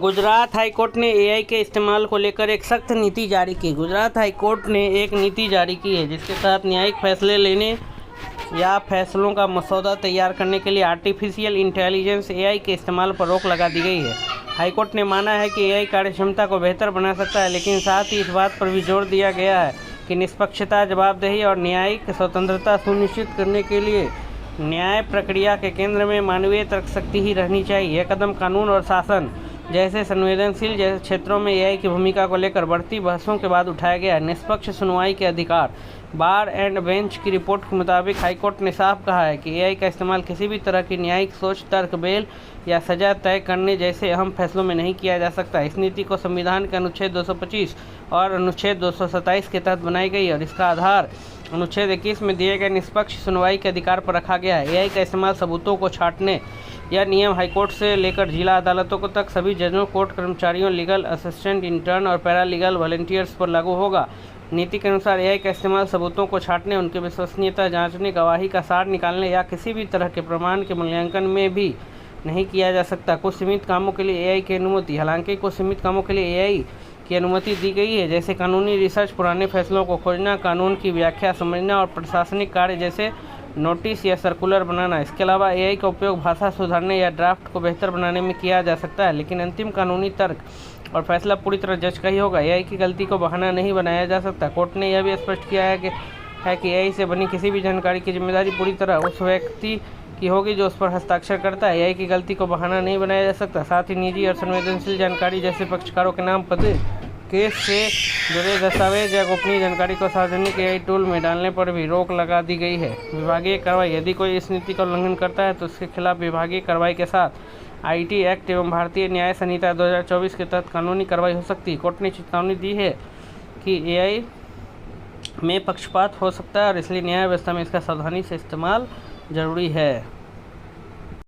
Gujarat high court ने AI के इस्तेमाल को लेकर एक सख्त नीति जारी की। गुजरात हाईकोर्ट ने एक नीति जारी की है जिसके तहत न्यायिक फैसले लेने या फैसलों का मसौदा तैयार करने के लिए आर्टिफिशियल इंटेलिजेंस एआई के इस्तेमाल पर रोक लगा दी गई है। हाईकोर्ट ने माना है कि एआई कार्यक्षमता को बेहतर बना सकता है, लेकिन साथ ही इस बात पर भी जोर दिया गया है कि निष्पक्षता, जवाबदेही और न्यायिक स्वतंत्रता सुनिश्चित करने के लिए न्याय प्रक्रिया के केंद्र में मानवीय तर्कशक्ति ही रहनी चाहिए। यह कदम कानून और शासन जैसे संवेदनशील क्षेत्रों में एआई की भूमिका को लेकर बढ़ती बहसों के बाद उठाया गया है। निष्पक्ष सुनवाई के अधिकार। बार एंड बेंच की रिपोर्ट के मुताबिक हाईकोर्ट ने साफ कहा है कि एआई का इस्तेमाल किसी भी तरह की न्यायिक सोच, तर्क, बेल या सजा तय करने जैसे अहम फैसलों में नहीं किया जा सकता। इस नीति को संविधान के अनुच्छेद 225 और अनुच्छेद 227 के तहत बनाई गई और इसका आधार अनुच्छेद 21 में दिए गए निष्पक्ष सुनवाई के अधिकार पर रखा गया है। एआई का इस्तेमाल सबूतों को छांटने यह नियम हाईकोर्ट से लेकर जिला अदालतों तक सभी जजों, कोर्ट कर्मचारियों, लीगल असिस्टेंट, इंटर्न और पैरालीगल वॉलंटियर्स पर लागू होगा। नीति के अनुसार एआई का इस्तेमाल सबूतों को छांटने, उनकी विश्वसनीयता जांचने, गवाही का सार निकालने या किसी भी तरह के प्रमाण के मूल्यांकन में भी नहीं किया जा सकता। कुछ सीमित कामों के लिए एआई की अनुमति। हालांकि कुछ सीमित कामों के लिए एआई की अनुमति दी गई है, जैसे कानूनी रिसर्च, पुराने फैसलों को खोजना, कानून की व्याख्या समझना और प्रशासनिक कार्य जैसे नोटिस या सर्कुलर बनाना। इसके अलावा एआई का उपयोग भाषा सुधारने या ड्राफ्ट को बेहतर बनाने में किया जा सकता है, लेकिन अंतिम कानूनी तर्क और फैसला पूरी तरह जज का ही होगा। एआई की गलती को बहाना नहीं बनाया जा सकता। कोर्ट ने यह भी स्पष्ट किया है कि एआई से बनी किसी भी जानकारी की जिम्मेदारी पूरी तरह उस व्यक्ति की होगी जो उस पर हस्ताक्षर करता है। एआई की गलती को बहाना नहीं बनाया जा सकता। साथ ही निजी और संवेदनशील जानकारी जैसे पक्षकारों के नाम, पते, केस से जुड़े दस्तावेज या गोपनीय जानकारी को सार्वजनिक एआई टूल में डालने पर भी रोक लगा दी गई है। विभागीय कार्रवाई। यदि कोई इस नीति का उल्लंघन करता है तो उसके खिलाफ विभागीय कार्रवाई के साथ आईटी एक्ट एवं भारतीय न्याय संहिता 2024 के तहत कानूनी कार्रवाई हो सकती है। कोर्ट ने चेतावनी दी है कि एआई में पक्षपात हो सकता है और इसलिए न्याय व्यवस्था में इसका सावधानी से इस्तेमाल जरूरी है।